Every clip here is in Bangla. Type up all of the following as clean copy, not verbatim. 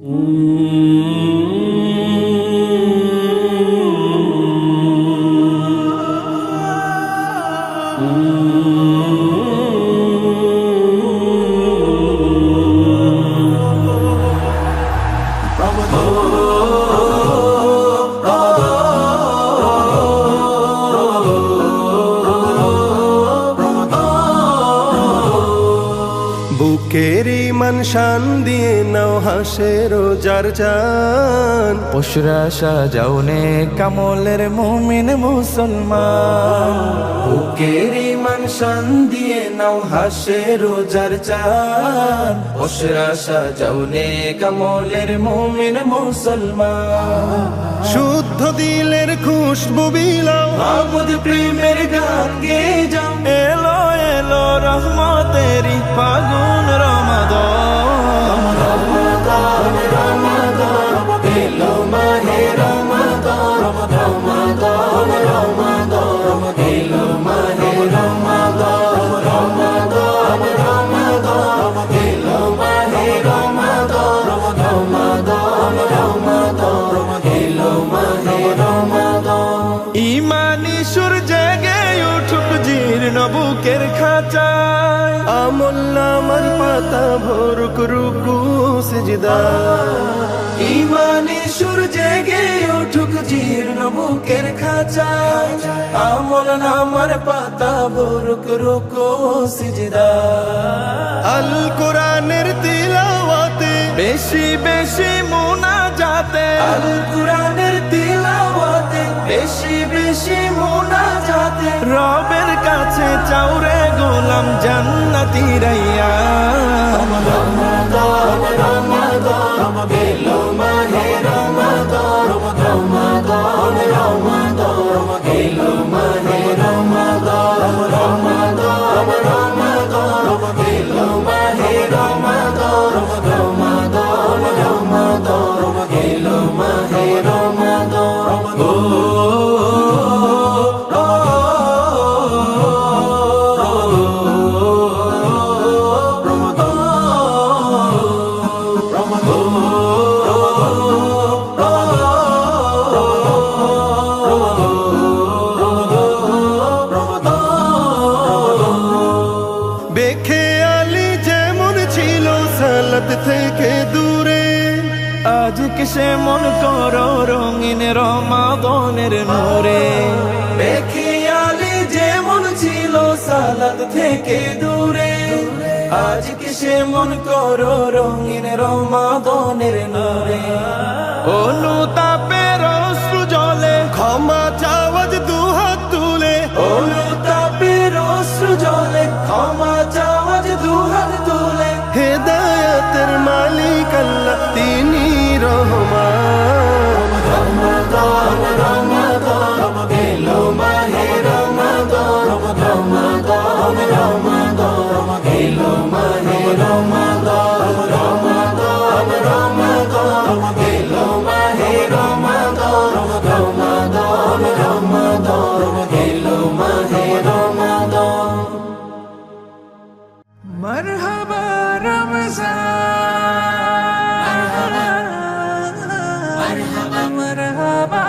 বুকের ইমান শান দিয়ে নাও হাসে রোজার চান, পশুরা সাজাও নেক কামলের মুমিন মুসলমান। বুকের ইমান শান দিয়ে নাও হাসে রোজার চান, পশুরা সাজাও নেক কামলের মুমিন মুসলমান। শুদ্ধ দিলের খুশবু বিলাও, মাবুদ প্রেমের গান গেয়ে যাও। এলো এলো রহমতেরি ফাগুন রমাদান, রমাদান রমাদান এলো মাহে রমাদান, রমাদান রমাদান এলো মাহে রমাদান, রমাদান রমাদান এলো মাহে রমাদান, রমাদান রমাদান এলো মাহে রমাদান। ইমানি সুর জেগে উঠুক জীর্ণ বুকের খাঁচায়, আমল নামার পাতা ভরুক রুকু সিজদা, ইমানি সুর জেগে উঠুক জীর্ণ বুকের খাঁচায়, আমল নামার পাতা ভরুক রুকু সিজদা। আল কোরআনের তিলাওয়াতে বেশি বেশি মুনাজাতে, আল কুরআনের তিলাওয়াতে বেশি বেশি মুনাজাতে, রবের কাছে চাওরে গোলাম জান্নাতি রাইয়ান। রমাদান রমাদান এলো মাহে রমাদান, রমাদান রমাদান এলো মাহে রমাদান, রমাদান রমাদান এলো মাহে রমাদান, রমাদান রমাদান এলো মাহে রমাদান। বেখেয়ালি যেমন ছিল সালাত থেকে দূরে, আজ কিসে মন করো রঙিন রমাদানের নূরে। বেখিয়ালি যেমন ছিল সালাত থেকে দূরে, আজ কিসে মন করো রঙিন রমাদানের নূরে। অনুতাপের অশ্রু জলে ক্ষমা চাওয়াজ দুহাত তুলে, অনুতাপের অশ্রু জলে ক্ষমা চাওয়াজ দুহাত তুলে। হেদায়াতের মালিক আল্লাহ তিনি রহমান। রমাদান রমাদান এলো মাহে রমাদান, রমাদান রমাদান এলো মাহে রমাদান, রমাদান রমাদান এলো মাহে রমাদান, রমাদান রমাদান এলো মাহে রমাদান। মরহবা রমজান, মরহবা মরহবা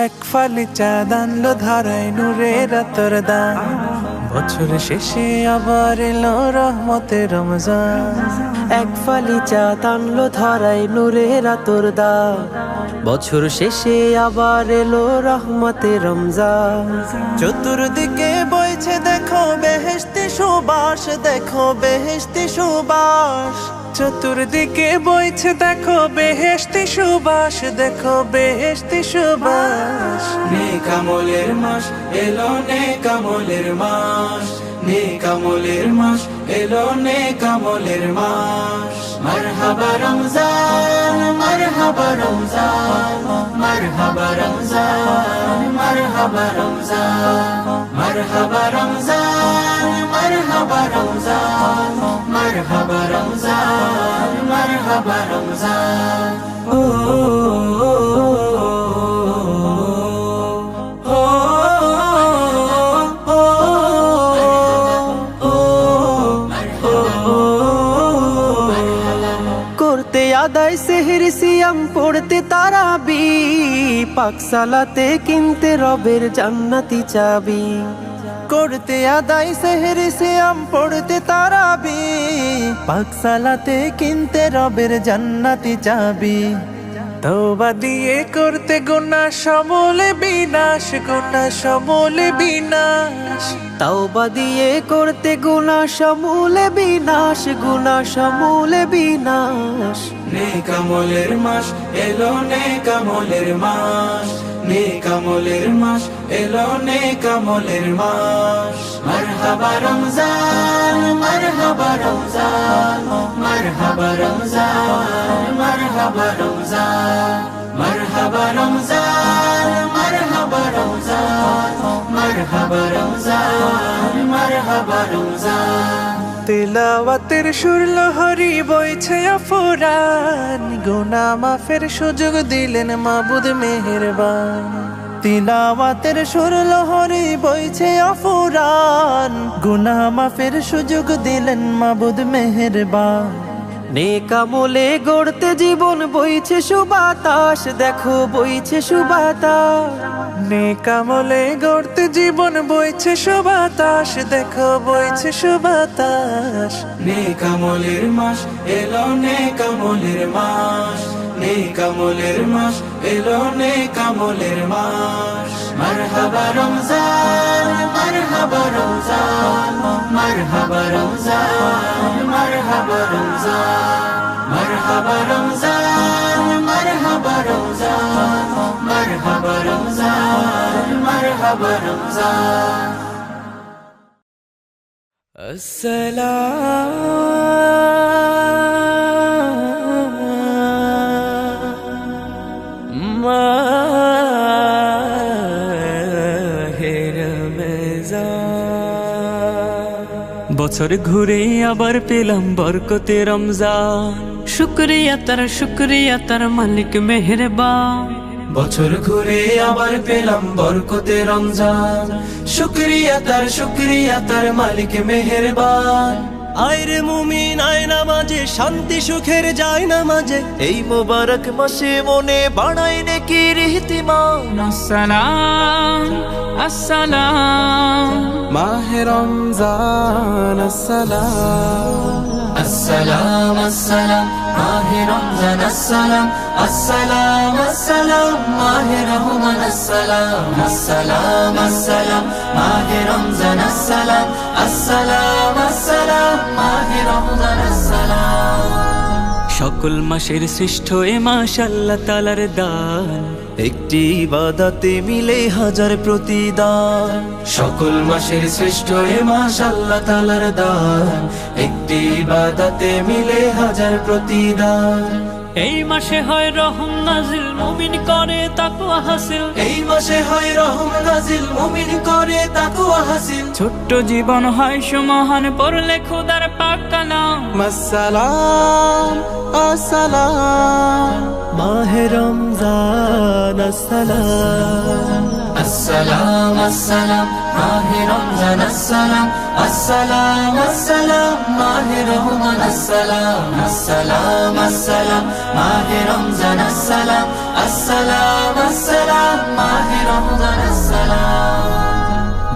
এক ফালি চাঁদ আনলো ধারায় নূরের রাতের দান, বছর শেষে আবার এলো রহমতের রমজান। এক ফালি চাঁদ আনলো ধরায় নূরে রাতর দান, বছর শেষে আবার এলো রহমতে রমজান। চতুর্দিকে বইছে দেখো বেহেশতি সুবাস, দেখো বেহেশতি সুবাস। চতুর্দিকে বইছে দেখো বেহেশতি সুবাস, দেখো বেহেশতি সুবাস। নেক আমলের মাস এলো, নেক আমলের মাস, নেক আমলের মাস এলো, নেক আমলের মাস। মারহাবা রমজান, মারহাবা রমজান, মারহাবা রমজান, মারহাবা রমজান, মারহাবা রমজান, মারহাবা রমজান, মারহাবা রমজান, মারহাবা রমজান। ও আদায় সেহর সিয়াম পড়তে তারাবি পাকসালাতে কিনতে রবের জান্নাতি চাবি করতে আদায় সেহর সিয়াম পড়তে তারাবি পাকসালাতে কিনতে রবের জান্নাতি চাবি তওবা দিয়ে করতে গুনাহ সমূলে বিনাশ গুনাহ সমূলে বিনাশ তাওবা দিয়ে করতে গুনাহ সমূলে বিনাশ গুনাহ সমূলে বিনাশ নেক আমলের মাস এলো নেক আমলের মাস নেক আমলের মাস এলো নেক আমলের মাস মারহাবা রমজান মারহাবা রমজান মারহাবা রমজান মারহাবা রমজান মারহাবা রমজান মারহাবা রমজান মারহাবা রমজান মারহাবা রমজান তিলাওয়াতের সুর লহরী বইছে অফুরান গুনাহ মাফের সুযোগ দিলেন মাবুদ মেহেরবান তিলাওয়াতের সুর লহরী বইছে অফুরান গুনাহ মাফের সুযোগ দিলেন মাবুদ মেহেরবান নেক আমলে গড়তে জীবন বইছে সুবাতাস দেখো বইছে সুবাতাস নেক আমলে গড়তে জীবন বইছে সুবাতাস দেখো বইছে সুবাতাস নেক আমলের মাস এলো নেক আমলের মাস নেক আমলের মাস এলো নেক আমলের মাস মারহাবা রমজান মারহাবা রমজান মারহাবা রমজান মারহাবা রমজান মারহাবা রমজান মারহাবা রমজান মারহাবা রমজান মারহাবা রমজান আসসালাম মাহে রমজান বছর ঘুরে আবার পেলাম বরকতে রমজান শুক্রিয়া তার মালিক মেহেরবান বছর ঘুরে আবার পেলাম বরকতে রমজান শুকরিয়া তার মালিক মেহেরবান আয়রে মুমিন আয় নামাজে শান্তি সুখের যায় নামাজে এই মোবারক মাসে মনে বাড়াই নেকি রীতিমান আসসালাম আসসালাম মাহে রমজান আসসালাম আসসালাম আসসালাম মাহে রমজান আসসালাম আসসালাম আসসালাম মাহে রহমান আসসালাম আসসালাম আসসালাম মাহে রমজান আসসালাম আসসালাম আসসালাম মাহে রমজান আসসালাম সকল মাসের শ্রেষ্ঠ এ মাস আল্লাহ তাআলার দান একটি ইবাদতে মিলে হাজার প্রতিদান সকল মাসের শ্রেষ্ঠ এ মাস আল্লাহ তাআলার দান একটি ইবাদতে মিলে হাজার প্রতিদান এই মাসে হয় রহম নাজিল মুমিন করে তাকওয়া হাসিল এই মাসে হয় রহম নাজিল মুমিন করে তাকওয়া হাসিল ছোট্ট জীবন হয় সুমহান পড়লে খোদার পাক কালাম আসসালাম আসসালাম মাহে রমজান আসসালাম আসসালাম আসসালাম মাহে রমজান আসসালাম আসসালাম আসসালাম মাহে রহমান আসসালাম আসসালাম আসসালাম মাহে রমজান আসসালাম আসসালাম আসসালাম মাহে রমজান আসসালাম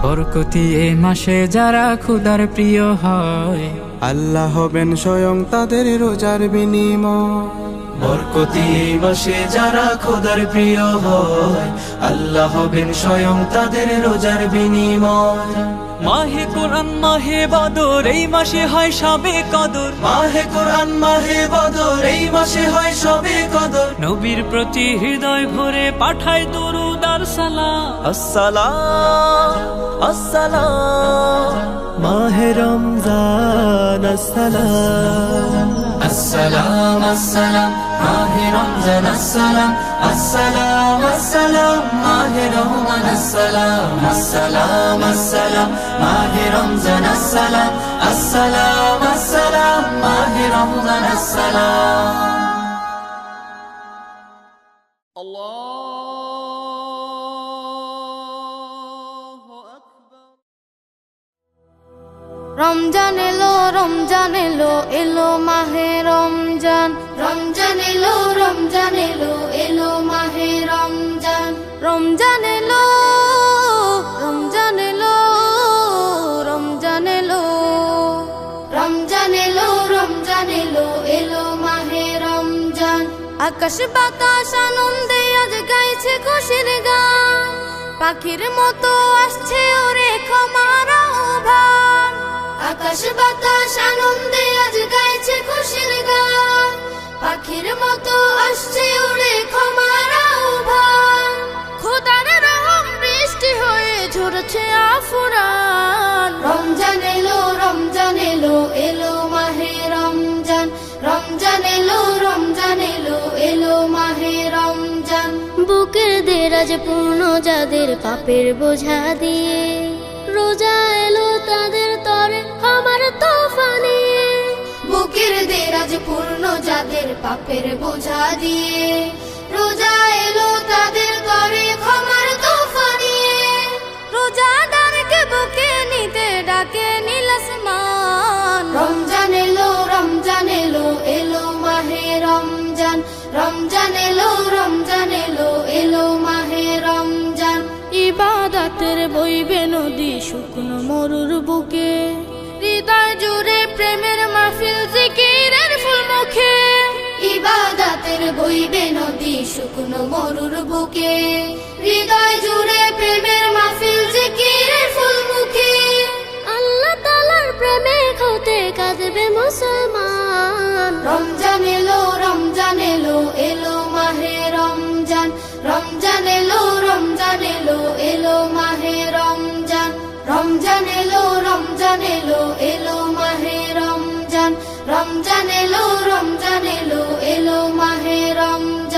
বরকতি এই মাসে যারা খোদার প্রিয় হয় আল্লাহ হবেন স্বয়ং তাদের রোজার বিনিময় বরকতি এই মাসে যারা খোদার প্রিয় হয় আল্লাহ হবেন স্বয়ং তাদের রোজার বিনিময় মাহে কোরআন মাহে বদর এই মাসে হয় সবে কদর মাহে কোরআন মাহে বদর এই মাসে হয় সবে কদর নবীর প্রতি হৃদয় ভরে পাঠায় দরুদ আর সালাম আসসালাম আসসালাম মাহে রমজান আসসালাম আসসালাম আসসালাম মাহে রমজান আসসালাম আসসালাম আসসালাম মাহে রহমান আসসালাম আসসালাম আসসালাম মাহে রমজান আসসালাম আসসালাম আসসালাম মাহে রমজান আসসালাম রমজান এলো রমজান এলো এলো মাহে রমজান রমজান এলো রমজান এলো এলো মাহে রমজান রমজান এলো রমজান এলো রমজান এলো রমজান এলো রমজান এলো এলো মাহে রমজান আকাশ বাতাস আনন্দে আজ গাইছে খুশির গান পাখির মতো আসছে ওরে ক্ষমার আহ্বান আকাশ বাতাস আনন্দে আজ গাইছে খুশির গান পাখির মতো আসছে ওরে ক্ষমার আহ্বান খোদার রহম বৃষ্টি হয়ে ঝরছে আফুরান রমজান এলো রমজান এলো এলো মাহে রমজান রমজান এলো রমজান এলো এলো মাহে রমজান বুকের দেরাজ পূর্ণ যাদের পাপের বোঝা দিয়ে রোজা এলো তাদের তরে আমার তোফা নিয়ে বুকের দেরাজ পূর্ণ যাদের পাপের বোঝা দিয়ে রোজা এলো তাদের তরে ক্ষমার তোফা নিয়ে রোজাদারকে বুকে নিতে ডাকে নীল আসমান রমজান এলো রমজান এলো এলো মাহে রমজান রমজান এলো রমজান এলো এলো মাহে রমজান ইবাদতের বইবে নদী শুকনো মরুর বুকে হৃদয় জুড়ে প্রেমের মাহফিল জিকিরের ফুল মুখে ইবাদতের বইবে নদী শুকনো মরুর বুকে হৃদয় জুড়ে প্রেমের মাহফিল জিকিরের ফুল মুখে আল্লাহ তাআলার প্রেমে হতে কাঁদবে মুসলমান রমজান এলো রমজান এলো এলো মাহে রমজান রমজান এলো রমজান এলো এলো মাহে রমজান রমজান এলো রমজান এলো এলো মাহে রমজান রমজান এলো রমজান এলো এলো মাহে রমজান